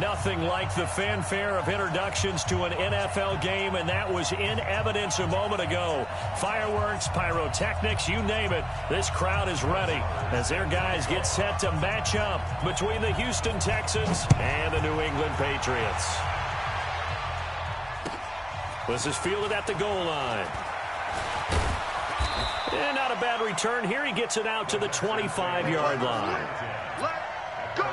Nothing like the fanfare of introductions to an NFL game, and that was in evidence a moment ago. Fireworks, pyrotechnics, you name it. This crowd is ready as their guys get set to match up between the Houston Texans and the New England Patriots. This is fielded at the goal line. And not a bad return here. He gets it out to the 25-yard line. Let's go!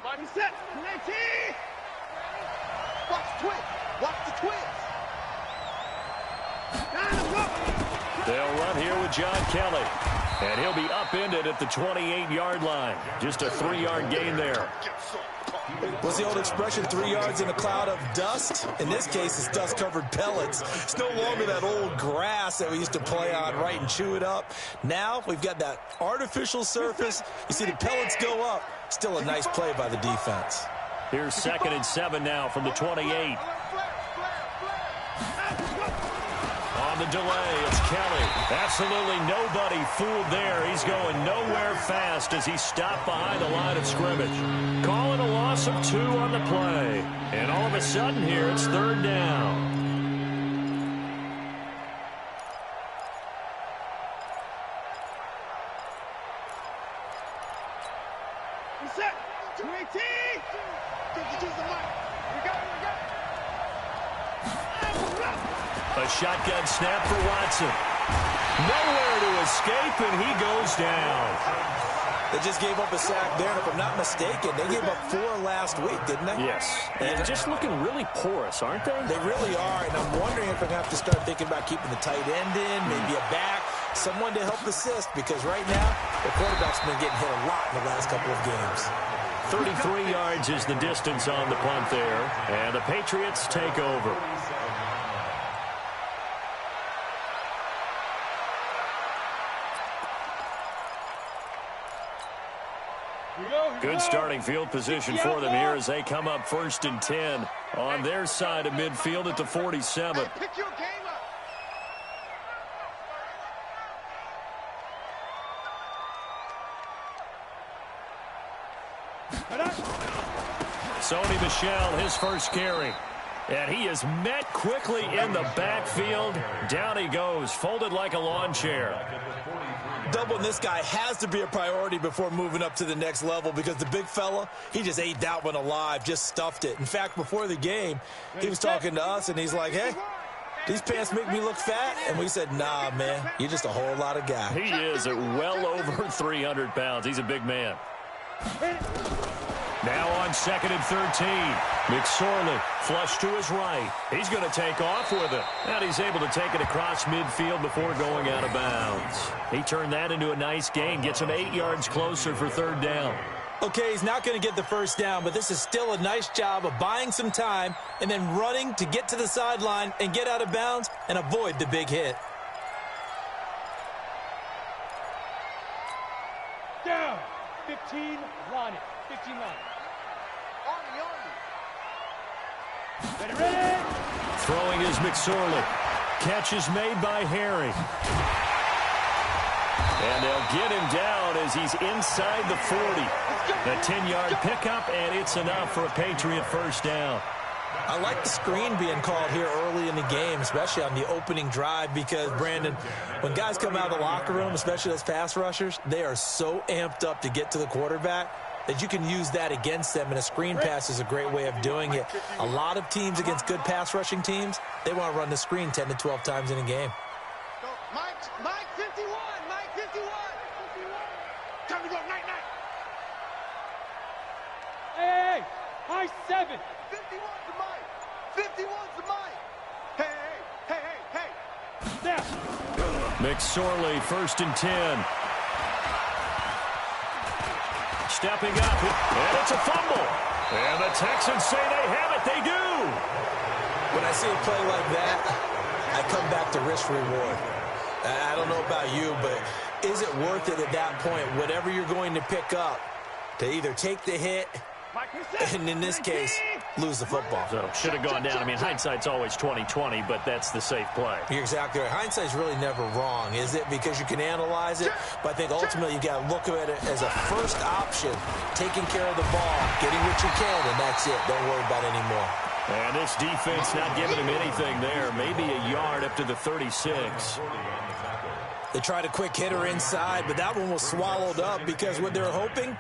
Body set. Watch the twist. Watch the twist. They'll run here with John Kelly. And he'll be upended at the 28-yard line. Just a 3-yard gain there. What's the old expression, 3 yards in a cloud of dust? In this case, it's dust-covered pellets. It's no longer that old grass that we used to play on, right, and chew it up. Now we've got that artificial surface. You see the pellets go up. Still a nice play by the defense. Here's 2nd and 7 now from the 28. On the delay, it's Kelly. Absolutely nobody fooled there. He's going nowhere fast as he stopped behind the line of scrimmage. Calling a loss of 2 on the play. And all of a sudden here, it's 3rd down. Set. 218. A shotgun snap for Watson. Nowhere to escape, and he goes down. They just gave up a sack there, and if I'm not mistaken, they gave up 4 last week, didn't they? Yes. And just looking really porous, aren't they? They really are, and I'm wondering if I'm going to have to start thinking about keeping the tight end in, maybe a back, someone to help assist, because right now, the quarterback's been getting hit a lot in the last couple of games. 33 yards is the distance on the punt there, and the Patriots take over. Good starting field position for them here as they come up 1st and 10 on their side of midfield at the 47. Pick your game up. Sony Michel, his first carry. And he is met quickly in the backfield. Down he goes, folded like a lawn chair. Doubling this guy has to be a priority before moving up to the next level because the big fella, he just ate that one alive, just stuffed it. In fact, before the game, he was talking to us, and he's like, hey, these pants make me look fat. And we said, nah, man, you're just a whole lot of guy. He is at well over 300 pounds. He's a big man. Now on 2nd and 13. McSorley flush to his right. He's going to take off with it. And he's able to take it across midfield before going out of bounds. He turned that into a nice gain. Gets him 8 yards closer for 3rd down. Okay, he's not going to get the first down, but this is still a nice job of buying some time and then running to get to the sideline and get out of bounds and avoid the big hit. Down. 15, line it. 15 line. Ready. Throwing is McSorley. Catch is made by Harry. And they'll get him down as he's inside the 40. A 10-yard pickup, and it's enough for a Patriot first down. I like the screen being called here early in the game, especially on the opening drive, because, Brandon, when guys come out of the locker room, especially those pass rushers, they are so amped up to get to the quarterback that you can use that against them, and a screen pass is a great way of doing it. A lot of teams against good pass rushing teams, they want to run the screen 10 to 12 times in a game. Mike 51, Mike 51. Time to go, night. Hey, high 7. 51 to Mike. 51 to Mike. Hey. There. McSorley, 1st and 10. Stepping up, and it's a fumble. And the Texans say they have it. They do. When I see a play like that, I come back to risk-reward. I don't know about you, but is it worth it at that point, whatever you're going to pick up, to either take the hit and, in this case, lose the football? So, should have gone down. I mean, hindsight's always 20/20, but that's the safe play. You're exactly right. Hindsight's really never wrong, is it? Because you can analyze it, but I think ultimately you got to look at it as a first option, taking care of the ball, getting what you can, and that's it. Don't worry about it anymore. And this defense not giving him anything there. Maybe a yard up to the 36. They tried a quick hitter inside, but that one was swallowed up because what they're hoping,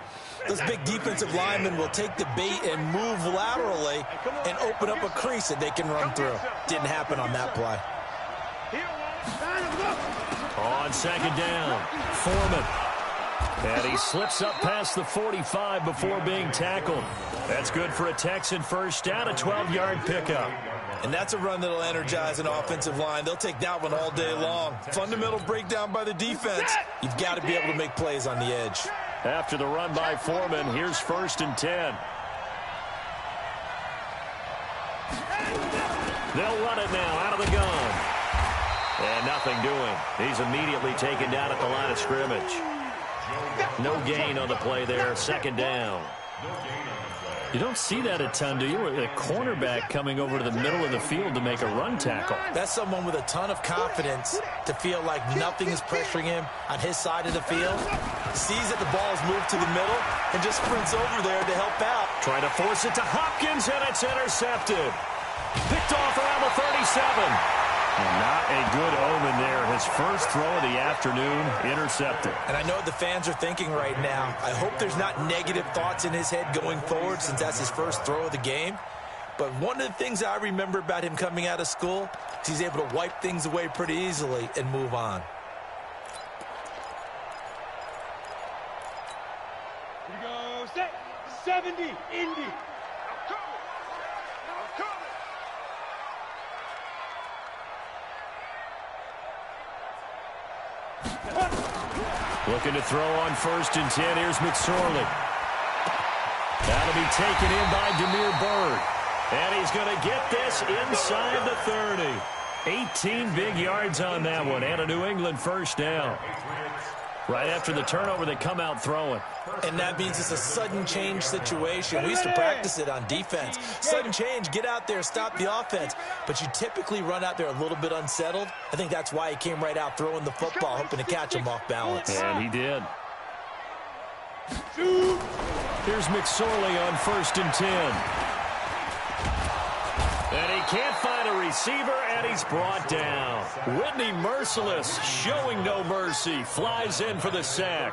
those big defensive linemen will take the bait and move laterally and open up a crease that they can run through. Didn't happen on that play. On second down, Foreman. And he slips up past the 45 before being tackled. That's good for a Texan first down, a 12-yard pickup. And that's a run that'll energize an offensive line. They'll take that one all day long. Fundamental breakdown by the defense. You've got to be able to make plays on the edge. After the run by Foreman, here's 1st and 10. They'll run it now out of the gun. And nothing doing. He's immediately taken down at the line of scrimmage. No gain on the play there, 2nd down. You don't see that a ton, do you? A cornerback coming over to the middle of the field to make a run tackle. That's someone with a ton of confidence to feel like nothing is pressuring him on his side of the field. Sees that the ball is moved to the middle and just sprints over there to help out. Trying to force it to Hopkins, and it's intercepted. Picked off around the 37. And not a good omen there. His first throw of the afternoon, intercepted. And I know what the fans are thinking right now. I hope there's not negative thoughts in his head going forward since that's his first throw of the game. But one of the things I remember about him coming out of school is he's able to wipe things away pretty easily and move on. Here we go, set, 70, Indy. Looking to throw on 1st and 10. Here's McSorley. That'll be taken in by Demir Bird. And he's going to get this inside the 30. 18 big yards on that one. And a New England first down. Right after the turnover, they come out throwing. And that means it's a sudden change situation. We used to practice it on defense. Sudden change, get out there, stop the offense. But you typically run out there a little bit unsettled. I think that's why he came right out throwing the football, hoping to catch him off balance. And he did. Here's McSorley on 1st and 10. And he can't find a receiver, and he's brought down. Whitney Merciless showing no mercy. Flies in for the sack.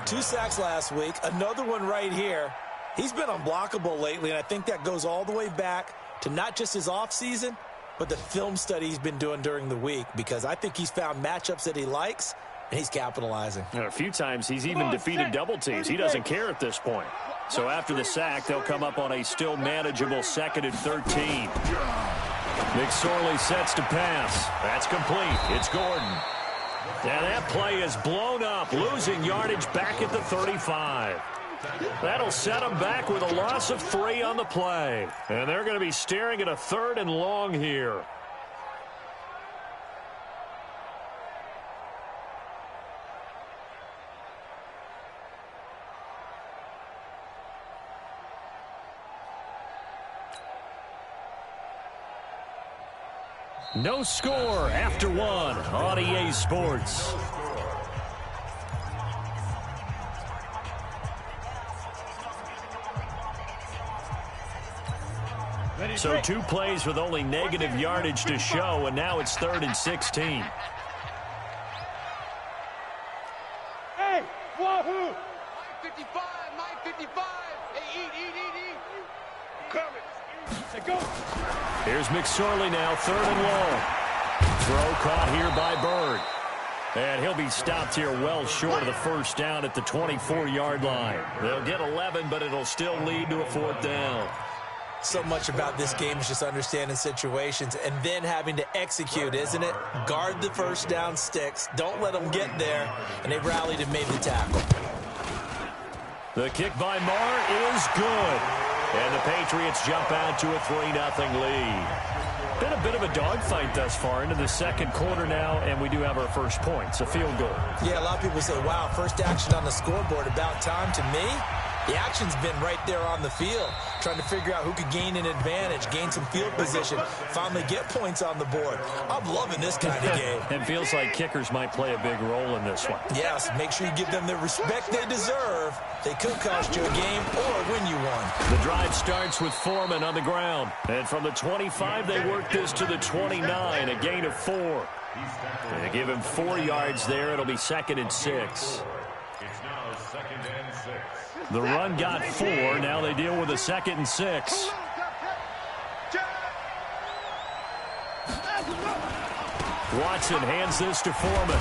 2 sacks last week. Another one right here. He's been unblockable lately, and I think that goes all the way back to not just his offseason, but the film study he's been doing during the week, because I think he's found matchups that he likes, and he's capitalizing. A few times he's even defeated double teams. He doesn't care at this point. So after the sack, they'll come up on a still manageable 2nd and 13. McSorley sets to pass. That's complete. It's Gordon. And that play is blown up, losing yardage back at the 35. That'll set them back with a loss of 3 on the play. And they're going to be staring at a 3rd and long here. No score after 1 on EA Sports. So 2 plays with only negative yardage to show, and now it's 3rd and 16. Hey, Wahoo! Mike 55, Mike 55. Hey, eat. Coming. Say go. Here's McSorley now, 3rd and long. Throw caught here by Bird. And he'll be stopped here well short of the first down at the 24-yard line. They'll get 11, but it'll still lead to a 4th down. So much about this game is just understanding situations and then having to execute, isn't it? Guard the first down sticks. Don't let them get there. And they rallied and made the tackle. The kick by Marr is good. And the Patriots jump out to a 3-0 lead. Been a bit of a dogfight thus far into the second quarter now, and we do have our first points, a field goal. Yeah, a lot of people say, wow, first action on the scoreboard, about time. To me, the action's been right there on the field, trying to figure out who could gain an advantage, gain some field position, finally get points on the board. I'm loving this kind of game. It feels like kickers might play a big role in this one. Yes, make sure you give them the respect they deserve. They could cost you a game or win you one. The drive starts with Foreman on the ground. And from the 25, they work this to the 29, a gain of 4. They give him 4 yards there. It'll be 2nd and 6. It's now 2nd and 6. The run got 4. Now they deal with a 2nd and 6. Watson hands this to Foreman.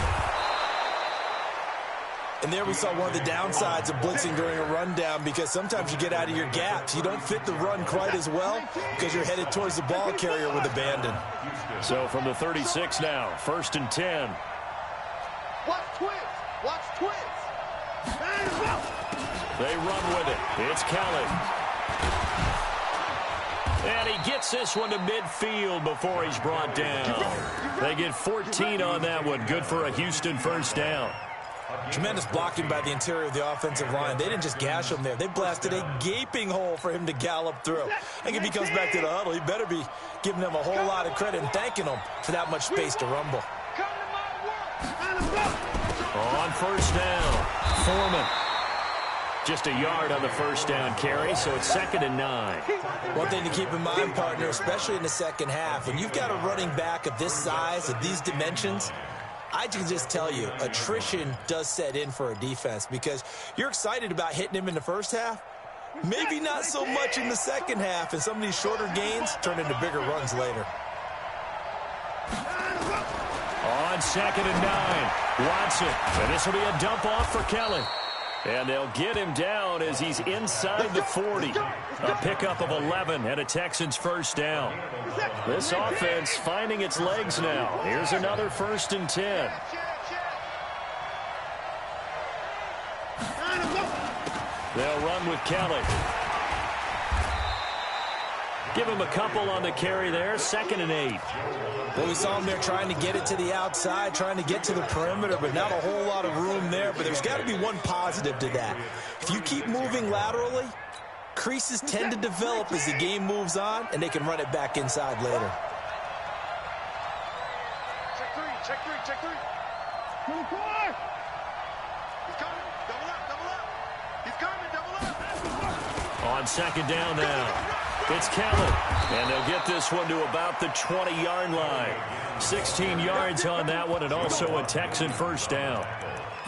And there we saw one of the downsides of blitzing during a rundown, because sometimes you get out of your gaps. You don't fit the run quite as well because you're headed towards the ball carrier with abandon. So from the 36 now, 1st and 10. Watch twins. Watch twins. They run with it. It's Kelly. And he gets this one to midfield before he's brought down. They get 14 on that one. Good for a Houston first down. Tremendous blocking by the interior of the offensive line. They didn't just gash him there. They blasted a gaping hole for him to gallop through. I think if he comes back to the huddle, he better be giving them a whole lot of credit and thanking them for that much space to rumble. On first down, Foreman. Just a yard on the first down carry, so it's 2nd and 9. One thing to keep in mind, partner, especially in the second half, when you've got a running back of this size, of these dimensions, I can just tell you, attrition does set in for a defense, because you're excited about hitting him in the first half, maybe not so much in the second half, and some of these shorter gains turn into bigger runs later. On 2nd and 9, Watson. And this will be a dump off for Kelly. And they'll get him down as he's inside the 40. A pickup of 11 and a Texans first down. This offense finding its legs now. Here's another 1st and 10. They'll run with Kelly. Give him a couple on the carry there. 2nd and 8. Well, we saw him there trying to get it to the outside, trying to get to the perimeter, but not a whole lot of room there. But there's got to be one positive to that. If you keep moving laterally, creases tend to develop as the game moves on, and they can run it back inside later. Check three. Check three. Check three. 24. He's coming. Double up. Double up. He's coming. Double up. On 2nd down now. It's Kelly, and they'll get this one to about the 20-yard line. 16 yards on that one, and also a Texan first down.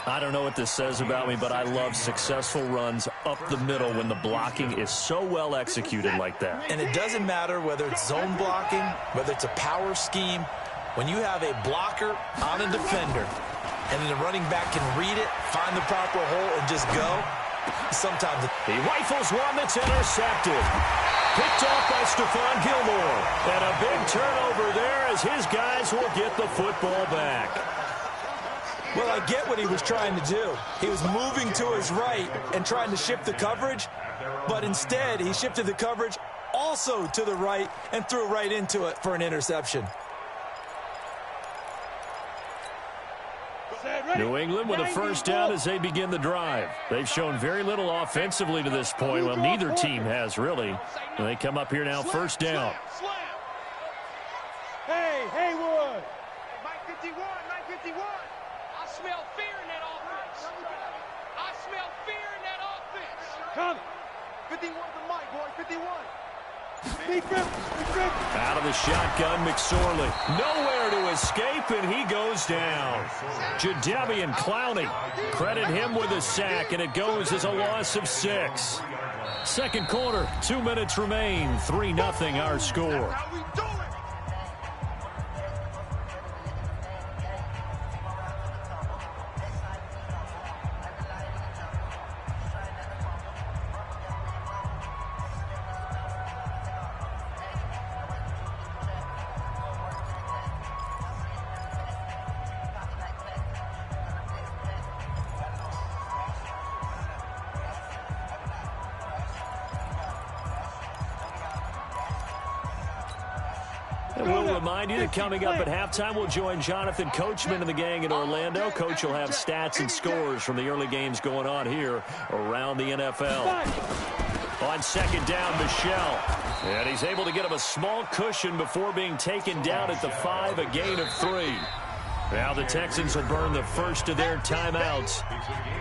I don't know what this says about me, but I love successful runs up the middle when the blocking is so well executed like that. And it doesn't matter whether it's zone blocking, whether it's a power scheme. When you have a blocker on a defender, and then the running back can read it, find the proper hole, and just go, sometimes he rifles one that's intercepted. Picked off by Stephon Gilmore. And a big turnover there as his guys will get the football back. Well, I get what he was trying to do. He was moving to his right and trying to shift the coverage, but instead he shifted the coverage also to the right and threw right into it for an interception. New England with a first down as they begin the drive. They've shown very little offensively to this point. Well, neither team has really. And they come up here now, first down. Hey, Haywood. Mike 51. Mike 51. I smell fear in that offense. I smell fear in that offense. Come. 51 to Mike, boy. 51. Out of the shotgun, McSorley. Nowhere to escape, and he goes down. Jadeveon Clowney. Credit him with a sack, and it goes as a loss of 6. Second quarter, 2 minutes remain. 3-0 our score. How we do it? We'll remind you that coming up at halftime, we'll join Jonathan Coachman and the gang in Orlando. Coach will have stats and scores from the early games going on here around the NFL. On second down, Michelle. And he's able to get him a small cushion before being taken down at the 5, a gain of 3. Now the Texans will burn the first of their timeouts.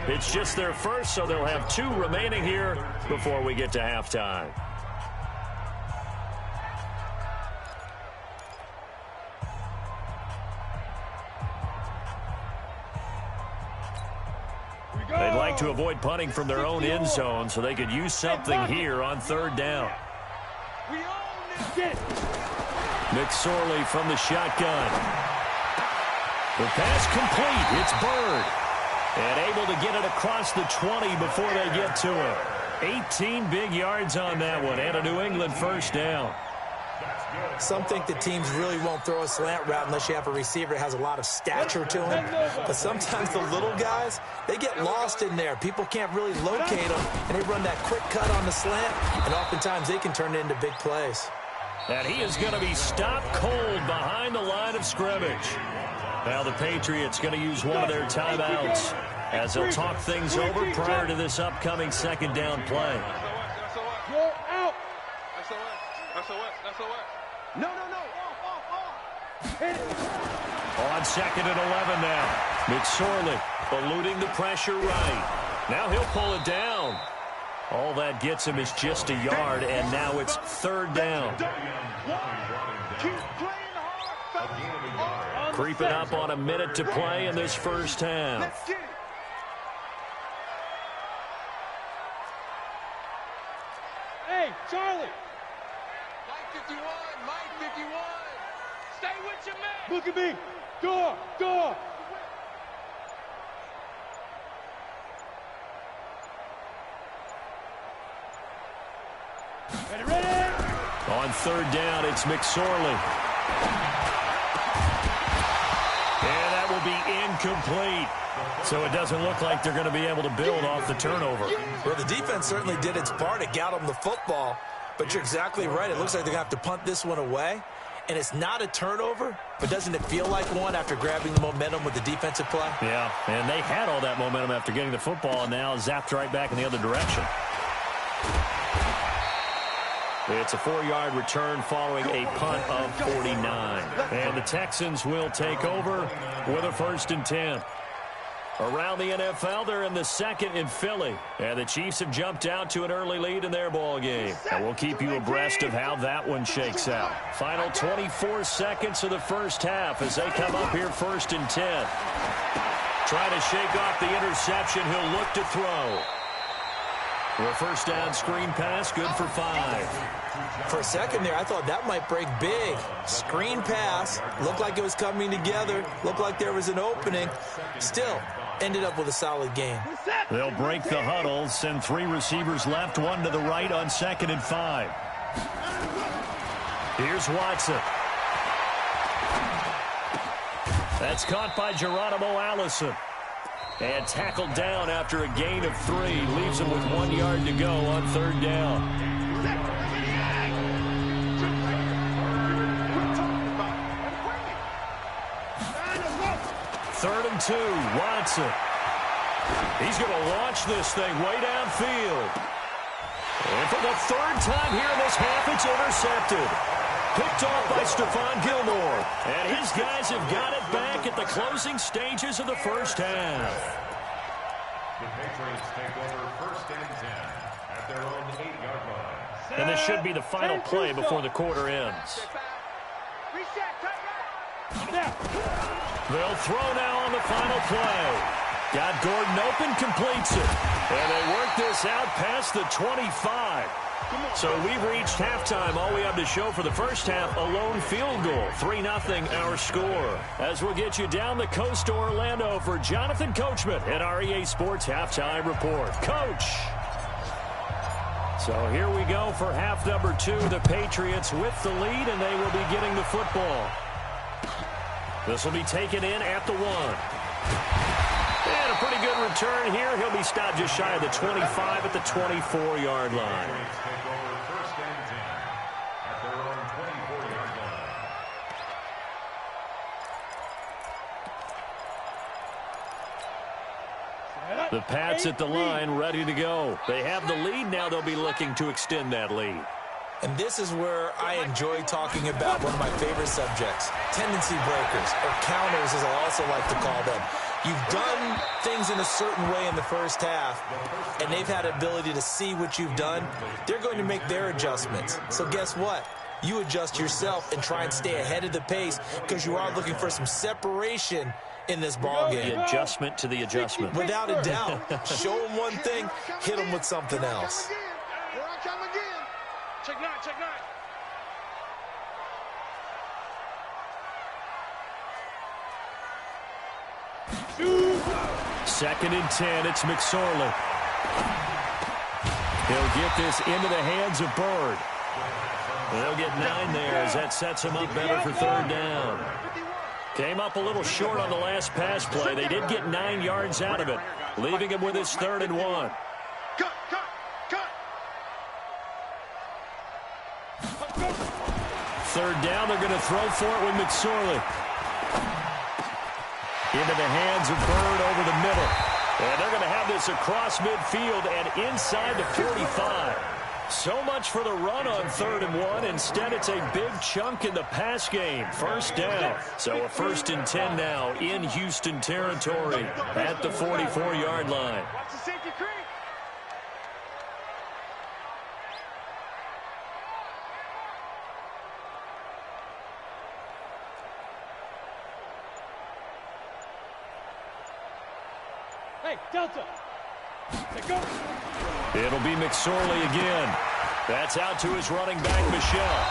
It's just their first, so they'll have 2 remaining here before we get to halftime. They'd like to avoid punting from their own end zone so they could use something here on third down. McSorley from the shotgun. The pass complete. It's Bird. And able to get it across the 20 before they get to it. 18 big yards on that one and a New England first down. Some think the teams really won't throw a slant route unless you have a receiver that has a lot of stature to him. But sometimes the little guys, they get lost in there. People can't really locate them, and they run that quick cut on the slant, and oftentimes they can turn it into big plays. And he is going to be stopped cold behind the line of scrimmage. Now the Patriots going to use one of their timeouts as they'll talk things over prior to this upcoming second down play. You're out. No. Hit it. On second and 11 now. McSorley eluding the pressure right. Now he'll pull it down. All that gets him is just a yard, and now it's third down. Creeping up on a minute to play in this first half. Hey, Charlie. Mike 51, Mike 51. Stay with your man. Look at me. Door. Ready. On third down, it's McSorley. And that will be incomplete. So it doesn't look like they're going to be able to build off the turnover. Well, the defense certainly did its part to get them the football. But you're exactly right. It looks like they're going to have to punt this one away. And it's not a turnover, but doesn't it feel like one after grabbing the momentum with the defensive play? Yeah, and they had all that momentum after getting the football, and now zapped right back in the other direction. It's a 4-yard return following a punt of 49. And the Texans will take over with a 1st and 10. Around the NFL, they're in the second in Philly. And the Chiefs have jumped out to an early lead in their ball game. And we'll keep you abreast of how that one shakes out. Final 24 seconds of the first half as they come up here 1st and 10. Trying to shake off the interception. He'll look to throw. For a first down screen pass, good for 5. For a second there, I thought that might break big. Screen pass. Looked like it was coming together. Looked like there was an opening. Still, ended up with a solid game. They'll break the huddle, send 3 receivers left, 1 to the right on 2nd and 5. Here's Watson. That's caught by Geronimo Allison. And tackled down after a gain of 3. Leaves him with 1 yard to go on third down. 3rd and 2, Watson. He's going to launch this thing way downfield. And for the 3rd time here in this half, it's intercepted. Picked off by Stephon Gilmore. And his guys have got it back at the closing stages of the first half. The Patriots take over 1st and 10 at their own 8-yard line. And this should be the final play before the quarter ends. They'll throw now on the final play. Got Gordon open, completes it. And they work this out past the 25. So we've reached halftime. All we have to show for the first half, a lone field goal. 3-0 our score. As we'll get you down the coast to Orlando for Jonathan Coachman at our EA Sports Halftime Report. Coach! So here we go for half number 2. The Patriots with the lead, and they will be getting the football. This will be taken in at the 1. And a pretty good return here. He'll be stopped just shy of the 25 at the 24-yard line. The Pats at the line, ready to go. They have the lead. Now they'll be looking to extend that lead. And this is where I enjoy talking about one of my favorite subjects, tendency breakers, or counters as I also like to call them. You've done things in a certain way in the first half, and they've had the ability to see what you've done. They're going to make their adjustments. So guess what? You adjust yourself and try and stay ahead of the pace because you are looking for some separation in this ball game. The adjustment to the adjustment. Without a doubt. Show them one thing, hit them with something else. Here I come again. Check nine, check nine. Second and 10, it's McSorley. He'll get this into the hands of Bird. They'll get 9 there as that sets him up better for third down. Came up a little short on the last pass play. They did get 9 yards out of it, leaving him with his 3rd and 1. Cut. Third down, they're going to throw for it with McSorley. Into the hands of Bird over the middle. And they're going to have this across midfield and inside the 45. So much for the run on 3rd and 1. Instead, it's a big chunk in the pass game. First down. So a 1st and 10 now in Houston territory at the 44-yard line. Watch the safety creek. Hey, Delta. Let go. It'll be McSorley again. That's out to his running back, Michelle.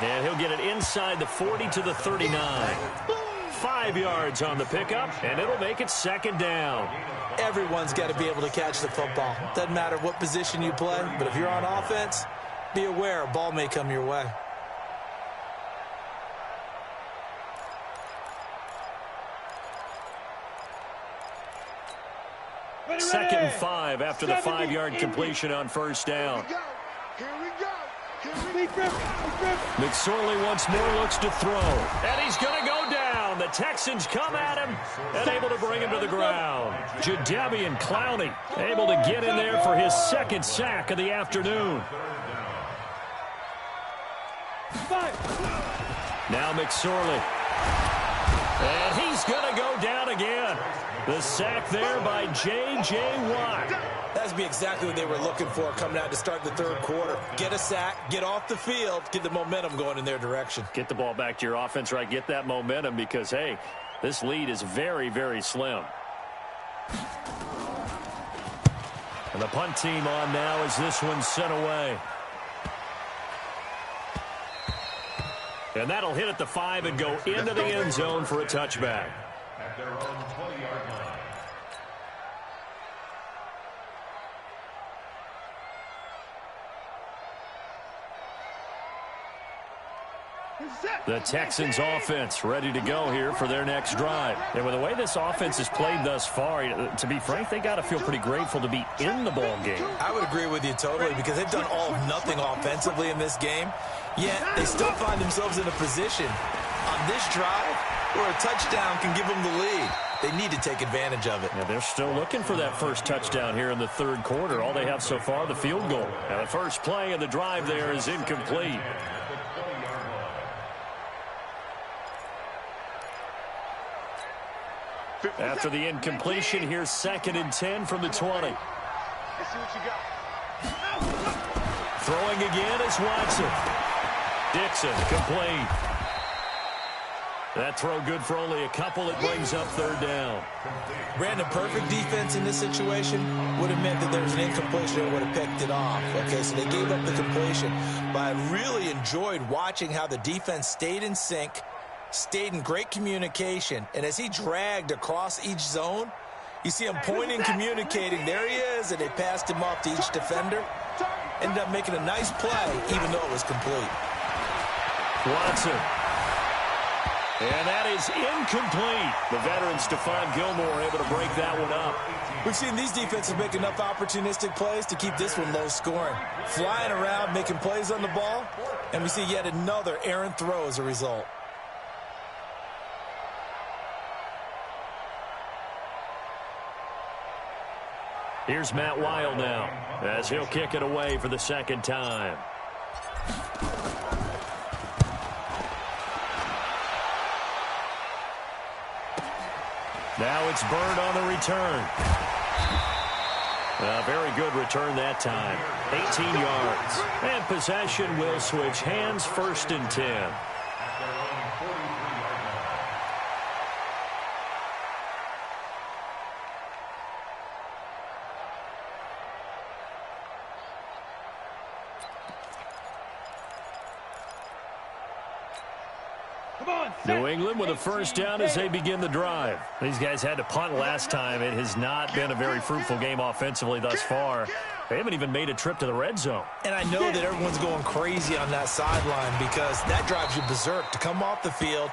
And he'll get it inside the 40 to the 39. 5 yards on the pickup, and it'll make it 2nd down. Everyone's got to be able to catch the football. Doesn't matter what position you play, but if you're on offense, be aware a ball may come your way. Second and 5 after the 5-yard completion on first down. Here we go. McSorley once more looks to throw. And he's going to go down. The Texans come at him and able to bring him to the ground. Jadeveon Clowney able to get in there for his 2nd sack of the afternoon. Now McSorley. And he's going to go down again. The sack there by J.J. Watt. That's be exactly what they were looking for coming out to start the 3rd quarter. Get a sack, get off the field, get the momentum going in their direction. Get the ball back to your offense, right? Get that momentum because, hey, this lead is very, very slim. And the punt team on now as this one's sent away. And that'll hit at the 5 and go into the end zone for a touchback. At their own 20-yard line. The Texans offense ready to go here for their next drive. And with the way this offense has played thus far, to be frank, they got to feel pretty grateful to be in the ball game. I would agree with you totally because they've done all of nothing offensively in this game, yet they still find themselves in a position on this drive where a touchdown can give them the lead. They need to take advantage of it. Yeah, they're still looking for that first touchdown here in the 3rd quarter. All they have so far, the field goal. And the first play of the drive there is incomplete. After the incompletion, here's 2nd and 10 from the 20. Let's see what you got. Throwing again is Watson. Dixon complete. That throw good for only a couple. It brings up 3rd down. Brandon, perfect defense in this situation would have meant that there was an incompletion and would have picked it off. Okay, so they gave up the completion. But I really enjoyed watching how the defense stayed in sync, stayed in great communication, and as he dragged across each zone, you see him pointing, communicating. There he is, and they passed him off to each defender. Ended up making a nice play, even though it was complete. Watson. And that is incomplete. The veteran Stephon Gilmore able to break that one up. We've seen these defenses make enough opportunistic plays to keep this one low scoring. Flying around, making plays on the ball, and we see yet another errant throw as a result. Here's Matt Weil now as he'll kick it away for the second time. Now it's Bird on the return. A very good return that time. 18 yards. And possession will switch hands, 1st and 10. New England with a first down as they begin the drive. These guys had to punt last time. It has not been a very fruitful game offensively thus far. They haven't even made a trip to the red zone. And I know that everyone's going crazy on that sideline because that drives you berserk to come off the field,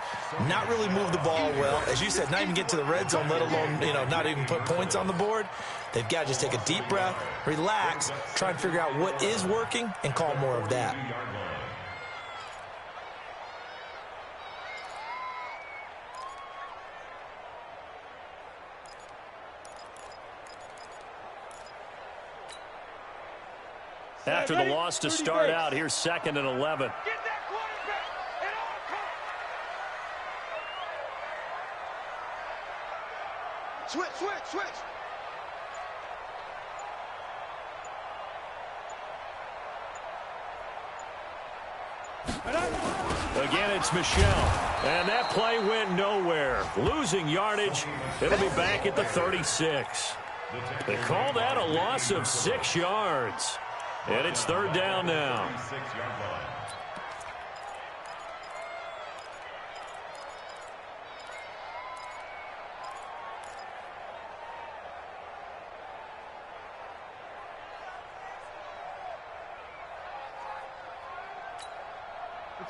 not really move the ball well. As you said, not even get to the red zone, let alone, not even put points on the board. They've got to just take a deep breath, relax, try and figure out what is working, and call more of that. After the loss to start out, here's 2nd and 11. Get that quarterback at all costs. Switch. Again, it's Michel. And that play went nowhere. Losing yardage. It'll be back at the 36. They call that a loss of 6 yards. And it's 3rd down now.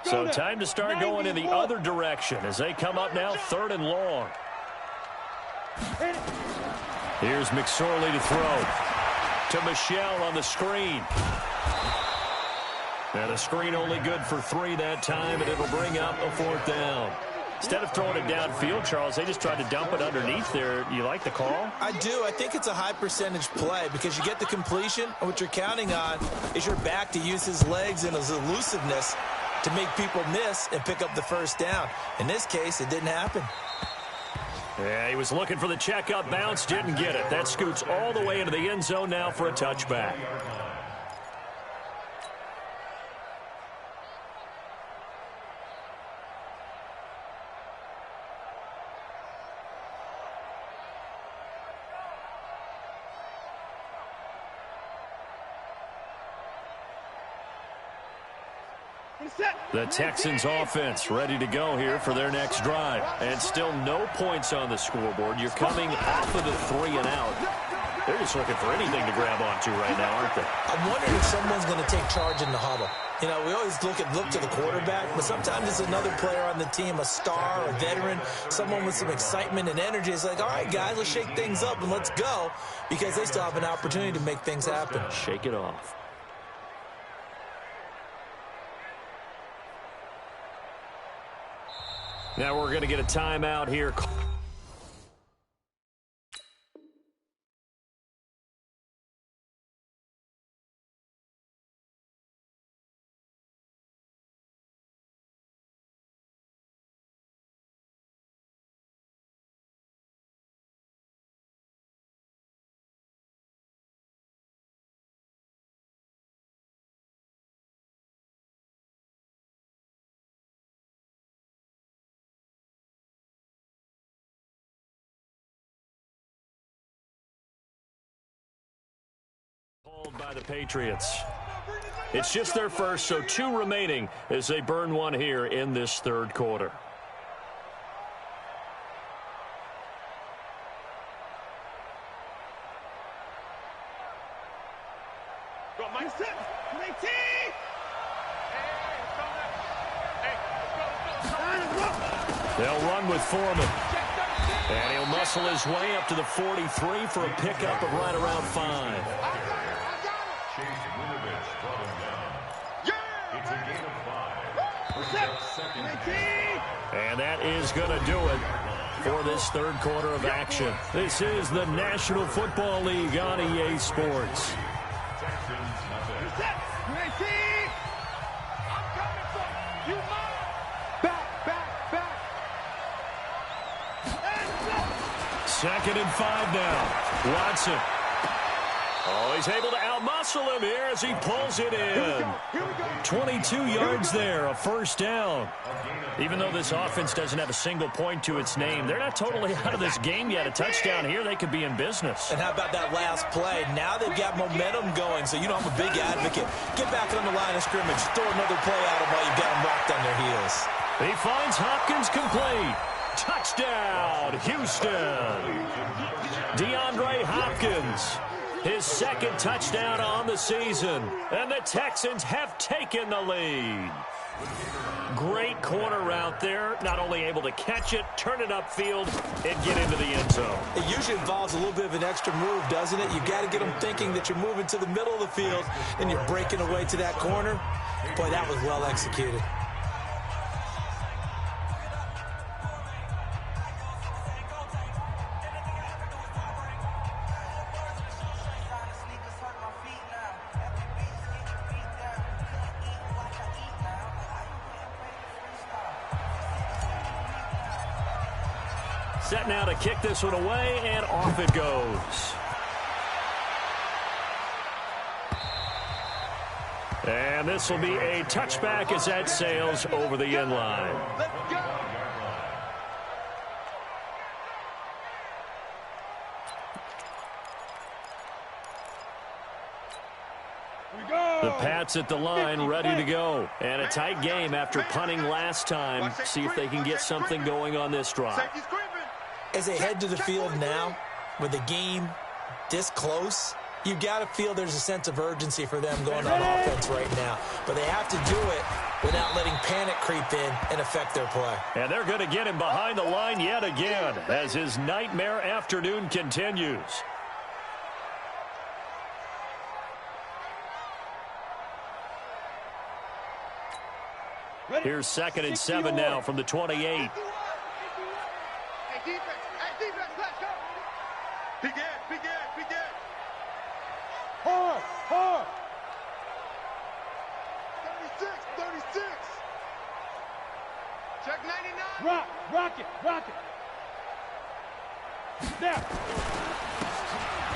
So time to start going in the other direction as they come up now 3rd and long. Here's McSorley to throw. To Michel on the screen. And the screen only good for 3 that time, and it'll bring up a 4th down. Instead of throwing it downfield, Charles, they just tried to dump it underneath there. You like the call? I do. I think it's a high percentage play because you get the completion, and what you're counting on is your back to use his legs and his elusiveness to make people miss and pick up the 1st down. In this case, it didn't happen. Yeah, he was looking for the checkup bounce, didn't get it. That scoots all the way into the end zone now for a touchback. The Texans offense ready to go here for their next drive. And still no points on the scoreboard. You're coming off of the 3 and out. They're just looking for anything to grab onto right now, aren't they? I'm wondering if someone's going to take charge in the huddle. We always look to the quarterback, but sometimes it's another player on the team, a star, a veteran, someone with some excitement and energy. It's like, all right, guys, let's shake things up and let's go because they still have an opportunity to make things happen. Shake it off. Now we're going to get a timeout here. By the Patriots. It's just their first, so 2 remaining as they burn one here in this 3rd quarter. They'll run with Foreman. And he'll muscle his way up to the 43 for a pickup of right around 5. And that is going to do it for this third quarter of action. This is the National Football League on EA Sports. Second and 5 now. Watson. Oh, he's able to outmuscle him here as he pulls it in. 22 yards there, a first down. Even though this offense doesn't have a single point to its name, they're not totally out of this game yet. A touchdown here, they could be in business. And how about that last play? Now they've got momentum going, so you know I'm a big advocate. Get back on the line of scrimmage. Throw another play at them while you've got them locked on their heels. He finds Hopkins complete. Touchdown, Houston. DeAndre Hopkins, his second touchdown on the season. And the Texans have taken the lead. Great corner route there. Not only able to catch it, turn it upfield, and get into the end zone. It usually involves a little bit of an extra move, doesn't it? You've got to get them thinking that you're moving to the middle of the field, and you're breaking away to that corner. Boy, that was well executed. Set now to kick this one away, and off it goes. And this will be a touchback as that sails over the end line. The Pats at the line, ready to go. And a tight game after punting last time. See if they can get something going on this drive. As they head to the field now, with the game this close, you've got to feel there's a sense of urgency for them going on offense right now. But they have to do it without letting panic creep in and affect their play. And they're going to get him behind the line yet again as his nightmare afternoon continues. Here's 2nd and 7 now from the 28. Defense, let's go. Begin. Hard. 36. Check 99. Rock it. Snap.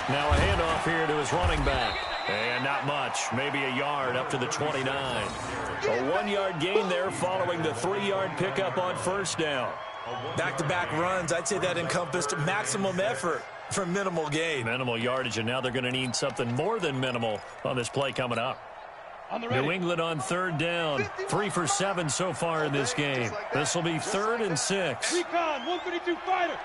Now a handoff here to his running back. And not much, maybe a yard up to the 29. A 1-yard gain there following the 3-yard pickup on first down. Back-to-back runs, I'd say that encompassed maximum effort for minimal gain. Minimal yardage, and now they're going to need something more than minimal on this play coming up. New England on 3rd down. 3 for 7 so far in this game. This will be 3rd and 6. Recon, 132 fighter.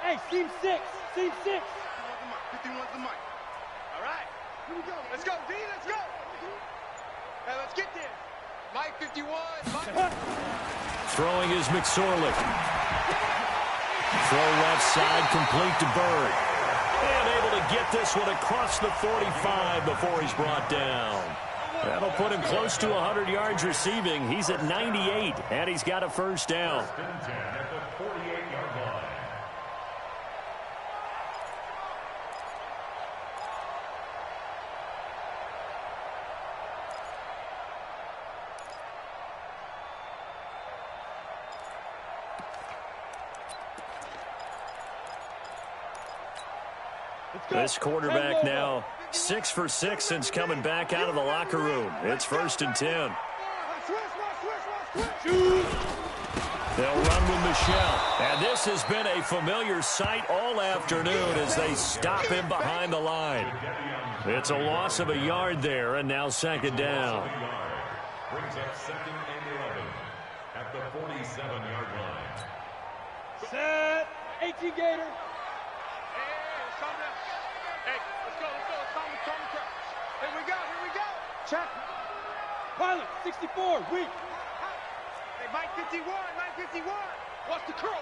Hey, seam 6. 51's the mic. All right. Here we go. Let's go, D. Let's go. Hey, let's get there. Mike 51. Throwing is McSorley. Throw left side, complete to Bird. And able to get this one across the 45 before he's brought down. That'll put him close to 100 yards receiving. He's at 98, and he's got a first down. This quarterback now 6 for 6 since coming back out of the locker room. It's 1st and 10. They'll run with Michelle. And this has been a familiar sight all afternoon as they stop him behind the line. It's a loss of a yard there, and now 2nd down. Brings up 2nd and 11 at the 47-yard line. Set. 18 Gator. Hey, let's go. Tommy Crouch. Here we go. Check. Pilot, 64, weak. Hey, Mike 51. Watch the curl.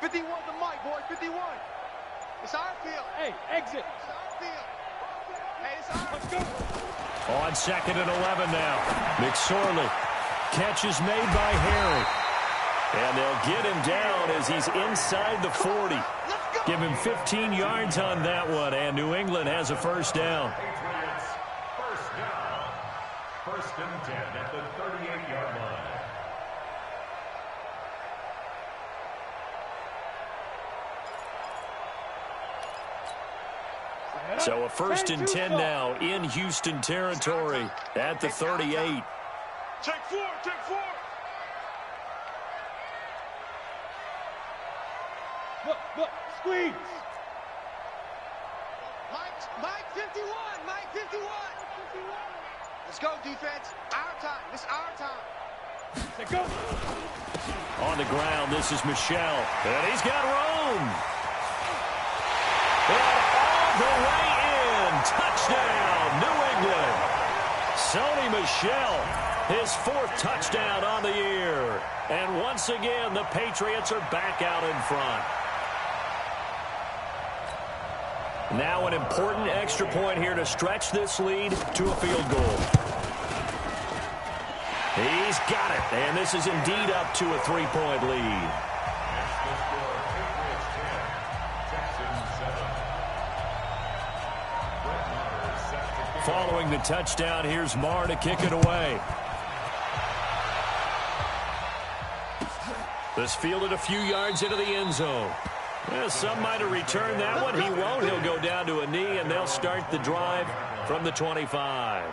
51's the mic, boy. 51. It's our field. Hey, exit. It's our field. Hey, it's our Let's go. On 2nd and 11 now. McSorley Catch is made by Harry. And they'll get him down as he's inside the 40. Give him 15 yards on that one, and New England has a first down. Patriots, first down. First and 10 at the 38-yard line. So a first and 10 now in Houston territory at the 38. Check four, check four. Look, squeeze. Mike 51, Mike 51. Let's go, defense. Our time. This is our time. Let's go. On the ground, this is Michel. And he's got room. And all the way in. Touchdown, New England. Sony Michel, his 4th touchdown on the year. And once again, the Patriots are back out in front. Now an important extra point here to stretch this lead to a field goal. He's got it, and this is indeed up to a 3-point lead. That's the score. Patriots 10, Texans 7. Brett Maher set to kick. Following the touchdown, here's Maher to kick it away. This fielded a few yards into the end zone. Well, some might have returned that one. He won't. He'll go down to a knee, and they'll start the drive from the 25.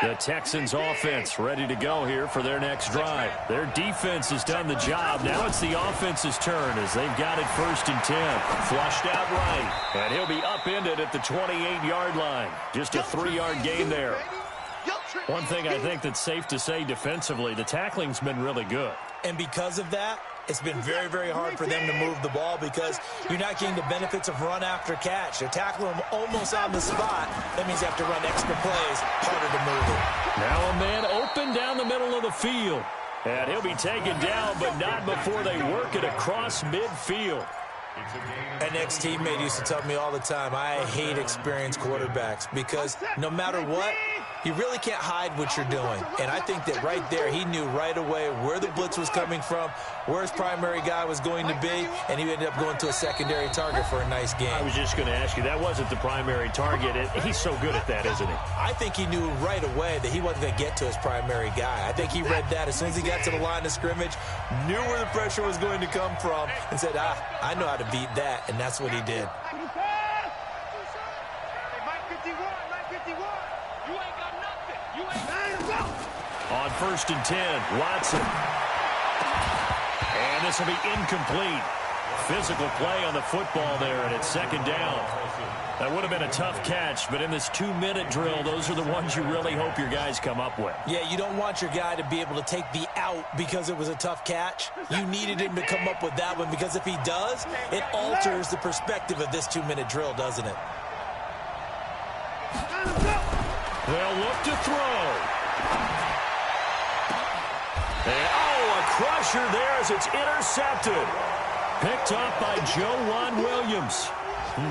The Texans offense ready to go here for their next drive. Their defense has done the job. Now it's the offense's turn as they've got it first and 10. Flushed out right. And he'll be upended at the 28-yard line. Just a 3-yard gain there. One thing I think that's safe to say defensively, the tackling's been really good. And because of that, it's been very, very hard for them to move the ball because you're not getting the benefits of run after catch. They're tackling them almost on the spot. That means you have to run extra plays, harder to move it. Now a man open down the middle of the field. And he'll be taken down, but not before they work it across midfield. An ex-teammate used to tell me all the time, I hate experienced quarterbacks because no matter what, you really can't hide what you're doing. And I think that right there, he knew right away where the blitz was coming from, where his primary guy was going to be, and he ended up going to a secondary target for a nice game. I was just going to ask you, that wasn't the primary target. He's so good at that, isn't he? I think he knew right away that he wasn't going to get to his primary guy. I think he read that as soon as he got to the line of scrimmage, knew where the pressure was going to come from, and said, I know how to beat that, and that's what he did. Hey, Mike 51, Mike 51. You ain't got nothing. You ain't got nothing. On first and 10, Watson. And this will be incomplete. Physical play on the football there, and it's second down. That would have been a tough catch, but in this 2-minute drill, those are the ones you really hope your guys come up with. Yeah, you don't want your guy to be able to take the out because it was a tough catch. You needed him to come up with that one because if he does, it alters the perspective of this 2-minute drill, doesn't it? They'll look to throw. And, a crusher there as it's intercepted. Picked up by Joe Williams.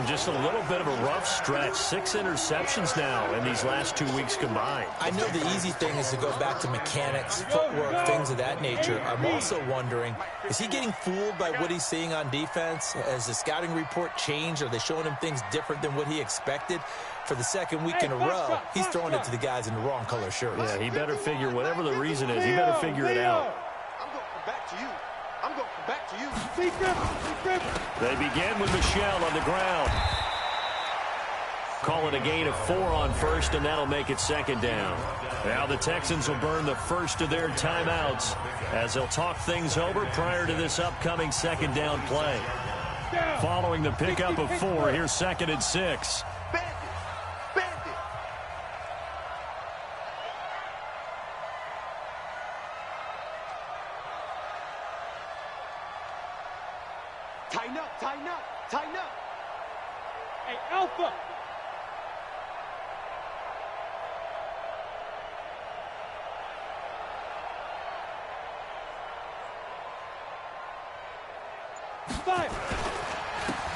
Just a little bit of a rough stretch. 6 interceptions now in these last 2 weeks combined. I know the easy thing is to go back to mechanics, footwork, things of that nature. I'm also wondering, is he getting fooled by what he's seeing on defense? Has the scouting report changed? Are they showing him things different than what he expected? For the second week in a row, he's throwing it to the guys in the wrong color shirts. Yeah, he better figure, whatever the reason is, he better figure it out. I'm going to come back to you. I'm going to come back to you. They begin with Michel on the ground. Call it a gain of 4 on first, and that'll make it second down. Now the Texans will burn the first of their timeouts as they'll talk things over prior to this upcoming second down play. Following the pickup of 4, here's second and 6. Bandit. Tighten up, tighten up, tighten up. Hey, Alpha.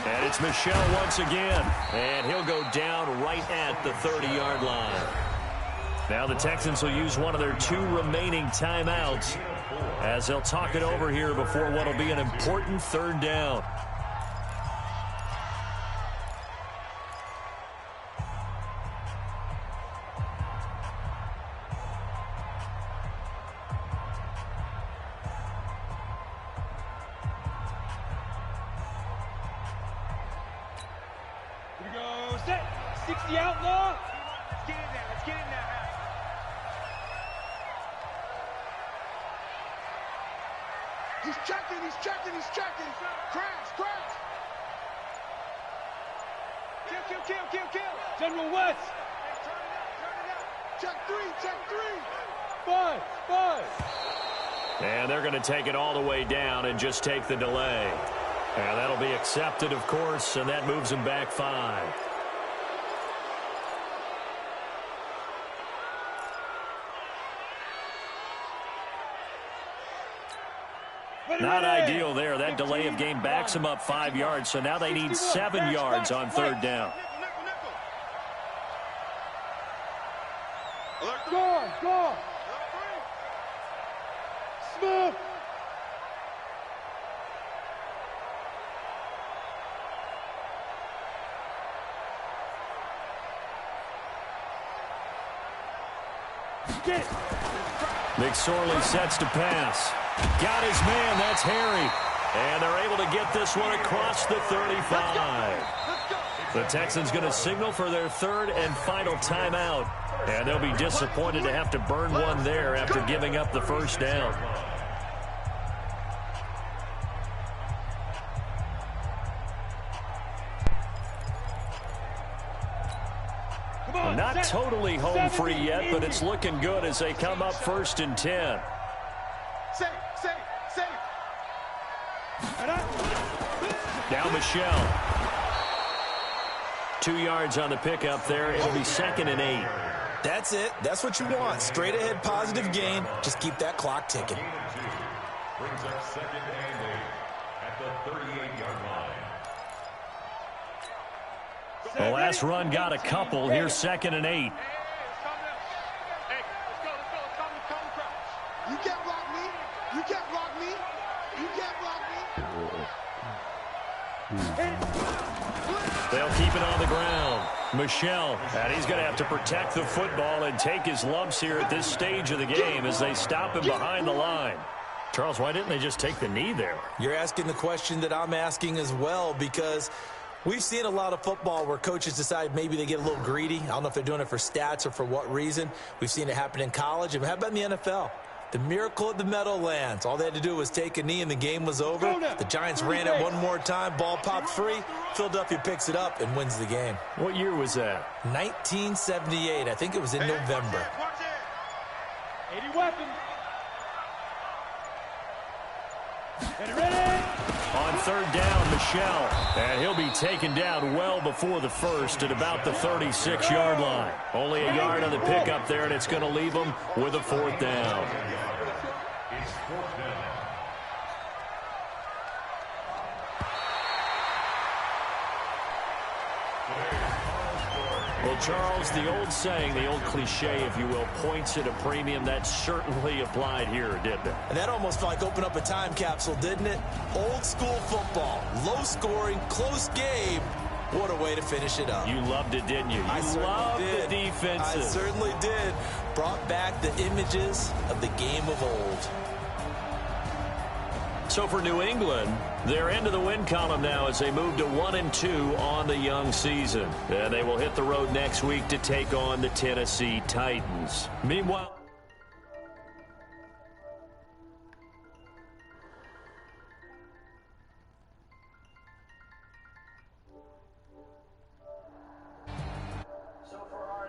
And It's Michel once again, and he'll go down right at the 30-yard line. Now the Texans will use one of their 2 remaining timeouts as they'll talk it over here before what will be an important 3rd down. Here we go. Set. 60 outlaw. Let's get in there. Let's get in there. He's checking. He's checking. He's checking. Crash. Crash. Kill. Kill. Kill. Kill. Kill. General West. Hey, turn it up. Turn it up. Check 3. Check 3. 5. 5. And they're going to take it all the way down and just take the delay. And that'll be accepted, of course, and that moves them back 5. Not ideal there. That delay of game backs them up 5 yards, so now they need 7 yards on 3rd down. Gone. Gone. Smith. Get. McSorley sets to pass. Got his man. That's Harry. And they're able to get this one across the 35. The Texans going to signal for their 3rd and final timeout. And they'll be disappointed to have to burn one there after giving up the 1st down. Not totally home free yet, but it's looking good as they come up 1st and 10. Safe. Now Michel. 2 yards on the pickup there. It'll be 2nd and 8. That's it. That's what you want. Straight ahead, positive gain. Just keep that clock ticking. Brings up 2nd and 8 at the 38-yard line. The last run got a couple. Here's 2nd and 8. Hey, let's go. Let's come to crouch. You can't block me. You can't block me. You can't block me. They'll keep it on the ground. Michel, and he's going to have to protect the football and take his lumps here at this stage of the game as they stop him behind the line. Charles, why didn't they just take the knee there? You're asking the question that I'm asking as well, because we've seen a lot of football where coaches decide maybe they get a little greedy. I don't know if they're doing it for stats or for what reason. We've seen it happen in college. And how about in the NFL? The miracle at the Meadowlands. All they had to do was take a knee and the game was over. The Giants ran it one more time. Ball popped free. Philadelphia picks it up and wins the game. What year was that? 1978. I think it was in November. 80 weapons. Ready. On 3rd down, Michel. And he'll be taken down well before the 1st at about the 36-yard line. Only a yard on the pickup there, and it's going to leave them with a 4th down. It's 4th down. Well, Charles, the old saying, the old cliche, if you will, points at a premium, that certainly applied here, didn't it? And that almost felt like opened up a time capsule, didn't it? Old school football, low scoring, close game. What a way to finish it up. You loved it, didn't you? You loved the defenses. I certainly did. Brought back the images of the game of old. So for New England, they're into the win column now as they move to 1-2 on the young season. And they will hit the road next week to take on the Tennessee Titans. Meanwhile...